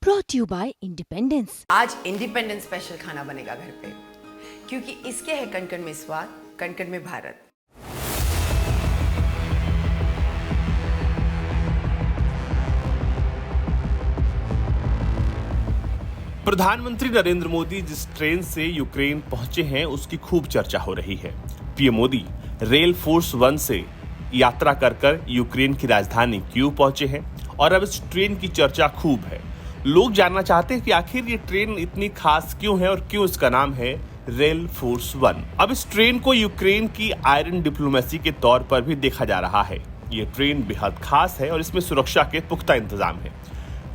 brought you by Independence। आज independence special खाना बनेगा घर पे, क्योंकि इसके है कण कण में स्वाद, कण कण में भारत। प्रधानमंत्री नरेंद्र मोदी जिस ट्रेन से यूक्रेन पहुंचे हैं उसकी खूब चर्चा हो रही है। पीएम मोदी रेल फोर्स 1 से यात्रा कर यूक्रेन की राजधानी कीव पहुंचे हैं और अब इस ट्रेन की चर्चा खूब है। लोग जानना चाहते हैं कि आखिर ये ट्रेन इतनी खास क्यों है और क्यों इसका नाम है रेल फोर्स 1। अब इस ट्रेन को यूक्रेन की आयरन डिप्लोमेसी के तौर पर भी देखा जा रहा है। ये ट्रेन बेहद खास है और इसमें सुरक्षा के पुख्ता इंतजाम है।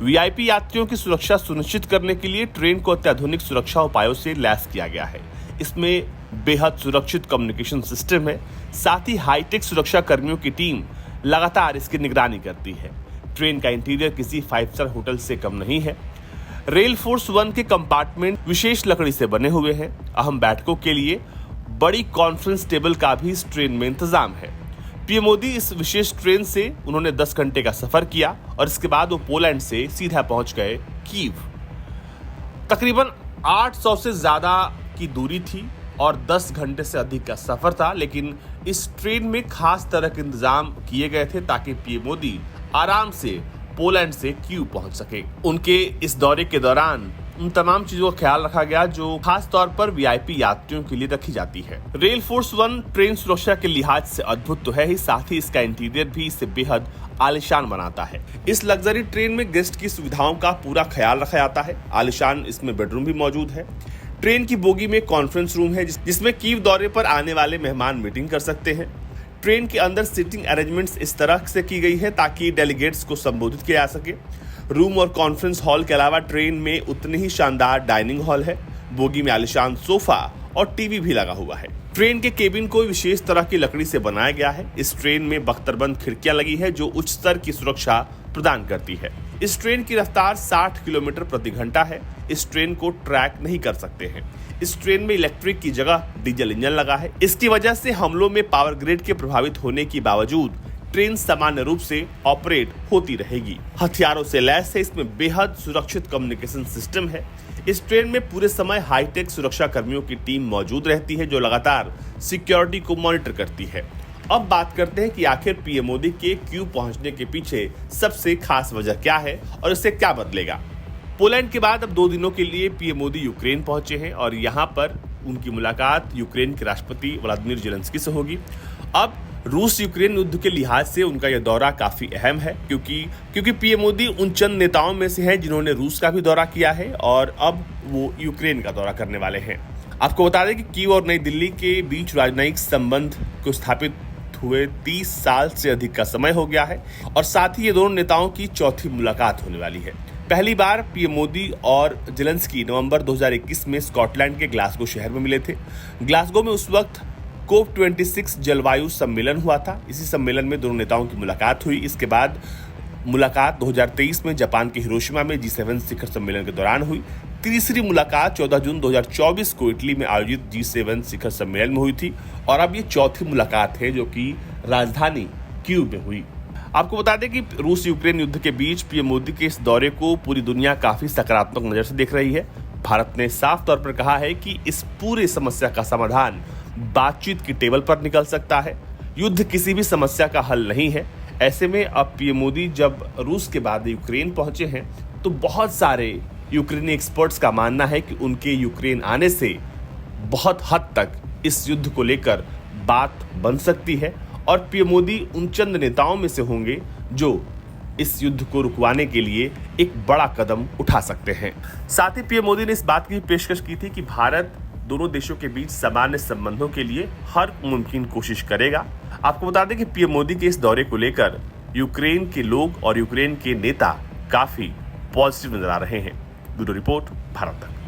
वीआईपी यात्रियों की सुरक्षा सुनिश्चित करने के लिए ट्रेन को अत्याधुनिक सुरक्षा उपायों से लैस किया गया है। इसमें बेहद सुरक्षित कम्युनिकेशन सिस्टम है, साथ ही हाईटेक सुरक्षा कर्मियों की टीम लगातार इसकी निगरानी करती है। ट्रेन का इंटीरियर किसी 5 स्टार होटल से कम नहीं है। रेल फोर्स 1 के कंपार्टमेंट विशेष लकड़ी से बने हुए हैं। अहम बैठकों के लिए बड़ी कॉन्फ्रेंस टेबल का भी इस ट्रेन में इंतजाम है। पीएम मोदी इस विशेष ट्रेन से उन्होंने 10 घंटे का सफर किया और इसके बाद वो पोलैंड से सीधा पहुंच गए कीव। तकरीबन 800 से ज्यादा की दूरी थी और 10 घंटे से अधिक का सफर था, लेकिन इस ट्रेन में खास तरह के इंतजाम किए गए थे ताकि पीएम मोदी आराम से पोलैंड से कीव पहुंच सके। उनके इस दौरे के दौरान उन तमाम चीजों का ख्याल रखा गया जो खास तौर पर वीआईपी यात्रियों के लिए रखी जाती है। रेल फोर्स 1 ट्रेन सुरक्षा के लिहाज से अद्भुत तो है ही, साथ ही इसका इंटीरियर भी इसे बेहद आलिशान बनाता है। इस लग्जरी ट्रेन में गेस्ट की सुविधाओं का पूरा ख्याल रखा जाता है। आलिशान इसमें बेडरूम भी मौजूद है। ट्रेन की बोगी में कॉन्फ्रेंस रूम है जिसमें कीव दौरे पर आने वाले मेहमान मीटिंग कर सकते हैं। ट्रेन के अंदर सीटिंग अरेंजमेंट्स इस तरह से की गई है ताकि डेलीगेट्स को संबोधित किया जा सके। रूम और कॉन्फ्रेंस हॉल के अलावा ट्रेन में उतनी ही शानदार डाइनिंग हॉल है। बोगी में आलिशान सोफा और टीवी भी लगा हुआ है। ट्रेन के केबिन को विशेष तरह की लकड़ी से बनाया गया है। इस ट्रेन में बख्तरबंद खिड़कियां लगी है जो उच्च स्तर की सुरक्षा प्रदान करती है। इस ट्रेन की रफ्तार 60 किलोमीटर प्रति घंटा है। इस ट्रेन को ट्रैक नहीं कर सकते हैं। इस ट्रेन में इलेक्ट्रिक की जगह डीजल इंजन लगा है। इसकी वजह से हमलों में पावर ग्रिड के प्रभावित होने के बावजूद ट्रेन सामान्य रूप से ऑपरेट होती रहेगी। हथियारों से लैस है। इसमें बेहद सुरक्षित कम्युनिकेशन सिस्टम है। इस ट्रेन में पूरे समय हाईटेक सुरक्षा कर्मियों की टीम मौजूद रहती है जो लगातार सिक्योरिटी को मॉनिटर करती है। अब बात करते हैं कि आखिर पीएम मोदी के कीव पहुंचने के पीछे सबसे खास वजह क्या है और इससे क्या बदलेगा। पोलैंड के बाद अब 2 दिनों के लिए पीएम मोदी यूक्रेन पहुंचे हैं और यहां पर उनकी मुलाकात यूक्रेन के राष्ट्रपति व्लादिमीर ज़ेलेंस्की से होगी। अब रूस यूक्रेन युद्ध के लिहाज से उनका यह दौरा काफी अहम है क्योंकि पीएम मोदी उन चंद नेताओं में से हैं जिन्होंने रूस का भी दौरा किया है और अब वो यूक्रेन का दौरा करने वाले हैं। आपको बता दें कि कीव और नई दिल्ली के बीच राजनयिक संबंध को स्थापित हुए 30 साल से अधिक का समय हो गया है और साथ ही ये दोनों नेताओं की चौथी मुलाकात होने वाली है। पहली बार पीएम मोदी और ज़ेलेंस्की नवंबर 2021 में स्कॉटलैंड के ग्लासगो शहर में मिले थे। ग्लासगो में उस वक्त COP26 जलवायु सम्मेलन हुआ था। इसी सम्मेलन में दोनों नेताओं की मुलाकात हुई। इसके बाद मुलाकात 2023 में जापान के हिरोशिमा में G7 शिखर सम्मेलन के दौरान हुई। तीसरी मुलाकात 14 जून 2024 को इटली में आयोजित G7 शिखर सम्मेलन में हुई थी और अब ये चौथी मुलाकात है जो कि राजधानी कीव में हुई। आपको बता दें कि रूस यूक्रेन युद्ध के बीच पीएम मोदी के इस दौरे को पूरी दुनिया काफी सकारात्मक नजर से देख रही है। भारत ने साफ तौर पर कहा है कि इस पूरी समस्या का समाधान बातचीत की टेबल पर निकल सकता है। युद्ध किसी भी समस्या का हल नहीं है। ऐसे में अब पीएम मोदी जब रूस के बाद यूक्रेन पहुंचे हैं तो बहुत सारे यूक्रेनी एक्सपर्ट्स का मानना है कि उनके यूक्रेन आने से बहुत हद तक इस युद्ध को लेकर बात बन सकती है और पीएम मोदी उन चंद नेताओं में से होंगे जो इस युद्ध को रुकवाने के लिए एक बड़ा कदम उठा सकते हैं। साथ ही पीएम मोदी ने इस बात की पेशकश की थी कि भारत दोनों देशों के बीच सामान्य संबंधों के लिए हर मुमकिन कोशिश करेगा। आपको बता दें कि पीएम मोदी के इस दौरे को लेकर यूक्रेन के लोग और यूक्रेन के नेता काफी पॉजिटिव नजर आ रहे हैं। ब्यूरो रिपोर्ट, भारत तक।